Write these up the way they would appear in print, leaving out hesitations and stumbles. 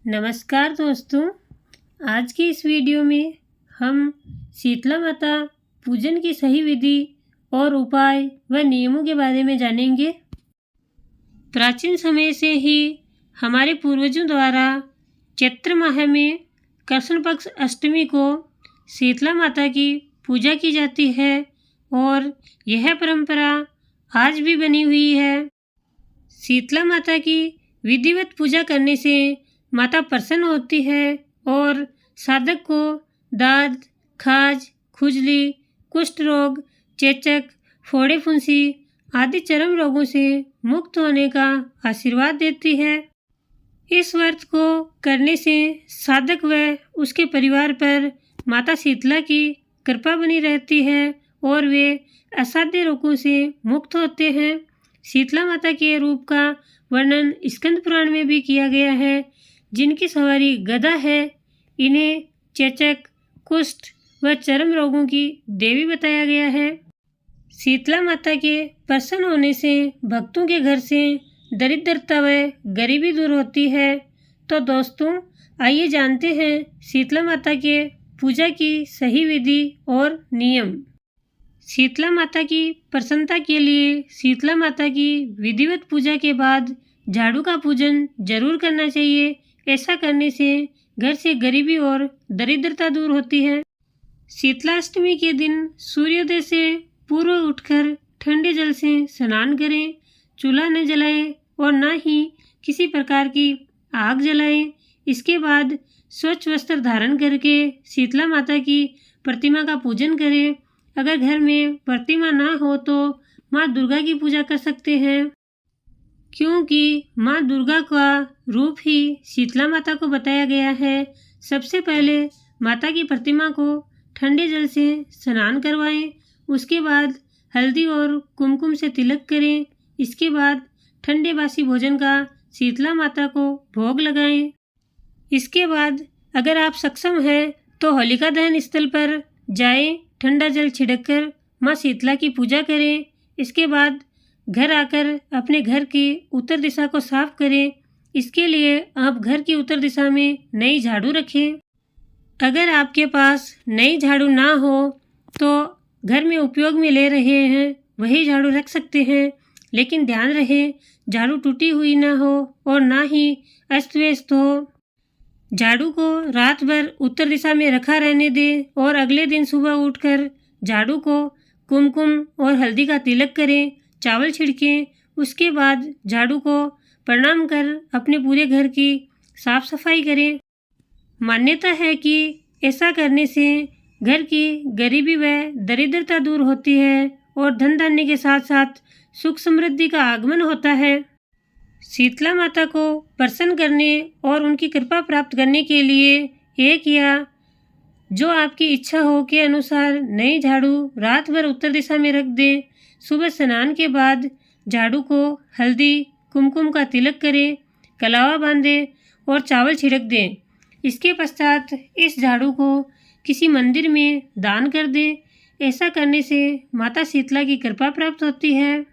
नमस्कार दोस्तों, आज की इस वीडियो में हम शीतला माता पूजन की सही विधि और उपाय व नियमों के बारे में जानेंगे। प्राचीन समय से ही हमारे पूर्वजों द्वारा चैत्र माह में कृष्ण पक्ष अष्टमी को शीतला माता की पूजा की जाती है और यह परंपरा आज भी बनी हुई है। शीतला माता की विधिवत पूजा करने से माता प्रसन्न होती है और साधक को दाद, खाज, खुजली, कुष्ठ रोग, चेचक, फोड़े फुंसी आदि चरम रोगों से मुक्त होने का आशीर्वाद देती है। इस व्रत को करने से साधक व उसके परिवार पर माता शीतला की कृपा बनी रहती है और वे असाध्य रोगों से मुक्त होते हैं। शीतला माता के रूप का वर्णन स्कंद पुराण में भी किया गया है। जिनकी सवारी गदा है, इन्हें चेचक, कुष्ठ व चर्म रोगों की देवी बताया गया है। शीतला माता के प्रसन्न होने से भक्तों के घर से दरिद्रता व गरीबी दूर होती है। तो दोस्तों, आइए जानते हैं शीतला माता के पूजा की सही विधि और नियम। शीतला माता की प्रसन्नता के लिए शीतला माता की विधिवत पूजा के बाद झाड़ू का पूजन जरूर करना चाहिए। ऐसा करने से घर से गरीबी और दरिद्रता दूर होती है। शीतलाष्टमी के दिन सूर्योदय से पूर्व उठकर ठंडे जल से स्नान करें, चूल्हा न जलाएं और न ही किसी प्रकार की आग जलाएं। इसके बाद स्वच्छ वस्त्र धारण करके शीतला माता की प्रतिमा का पूजन करें। अगर घर में प्रतिमा ना हो तो माँ दुर्गा की पूजा कर सकते हैं, क्योंकि माँ दुर्गा का रूप ही शीतला माता को बताया गया है। सबसे पहले माता की प्रतिमा को ठंडे जल से स्नान करवाएं। उसके बाद हल्दी और कुमकुम से तिलक करें। इसके बाद ठंडे बासी भोजन का शीतला माता को भोग लगाएं। इसके बाद अगर आप सक्षम हैं तो होलिका दहन स्थल पर जाएं, ठंडा जल छिड़ककर माँ शीतला की पूजा करें। इसके बाद घर आकर अपने घर की उत्तर दिशा को साफ करें। इसके लिए आप घर की उत्तर दिशा में नई झाड़ू रखें। अगर आपके पास नई झाड़ू ना हो तो घर में उपयोग में ले रहे हैं वही झाड़ू रख सकते हैं, लेकिन ध्यान रहे झाड़ू टूटी हुई ना हो और ना ही अस्त व्यस्त हो। झाड़ू को रात भर उत्तर दिशा में रखा रहने दें और अगले दिन सुबह उठकर झाड़ू को कुमकुम और हल्दी का तिलक करें, चावल छिड़कें। उसके बाद झाड़ू को प्रणाम कर अपने पूरे घर की साफ सफाई करें। मान्यता है कि ऐसा करने से घर की गरीबी व दरिद्रता दूर होती है और धन धान्य के साथ साथ सुख समृद्धि का आगमन होता है। शीतला माता को प्रसन्न करने और उनकी कृपा प्राप्त करने के लिए एक या जो आपकी इच्छा हो के अनुसार नई झाड़ू रात भर उत्तर दिशा में रख दें। सुबह स्नान के बाद झाड़ू को हल्दी कुमकुम का तिलक करें, कलावा बांधें और चावल छिड़क दें। इसके पश्चात इस झाड़ू को किसी मंदिर में दान कर दें। ऐसा करने से माता शीतला की कृपा प्राप्त होती है।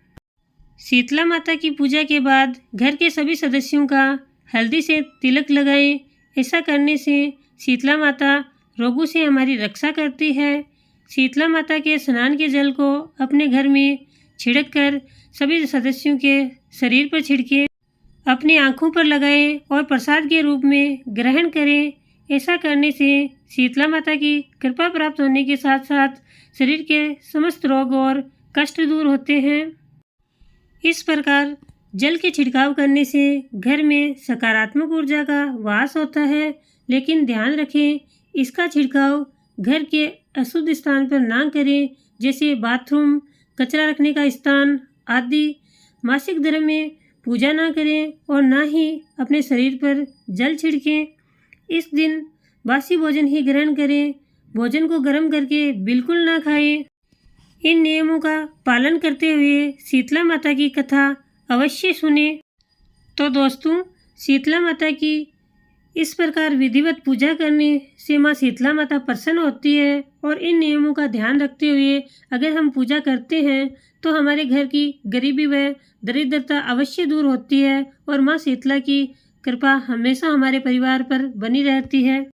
शीतला माता की पूजा के बाद घर के सभी सदस्यों का हल्दी से तिलक लगाएं। ऐसा करने से शीतला माता रोगों से हमारी रक्षा करती है। शीतला माता के स्नान के जल को अपने घर में छिड़क कर सभी सदस्यों के शरीर पर छिड़कें, अपनी आँखों पर लगाएं और प्रसाद के रूप में ग्रहण करें। ऐसा करने से शीतला माता की कृपा प्राप्त होने के साथ साथ शरीर के समस्त रोग और कष्ट दूर होते हैं। इस प्रकार जल के छिड़काव करने से घर में सकारात्मक ऊर्जा का वास होता है, लेकिन ध्यान रखें इसका छिड़काव घर के अशुद्ध स्थान पर ना करें, जैसे बाथरूम, कचरा रखने का स्थान आदि। मासिक धर्म में पूजा ना करें और ना ही अपने शरीर पर जल छिड़कें। इस दिन बासी भोजन ही ग्रहण करें। भोजन को गर्म करके बिल्कुल ना खाएं। इन नियमों का पालन करते हुए शीतला माता की कथा अवश्य सुने। तो दोस्तों, शीतला माता की इस प्रकार विधिवत पूजा करने से माँ शीतला माता प्रसन्न होती है और इन नियमों का ध्यान रखते हुए अगर हम पूजा करते हैं तो हमारे घर की गरीबी व दरिद्रता अवश्य दूर होती है और माँ शीतला की कृपा हमेशा हमारे परिवार पर बनी रहती है।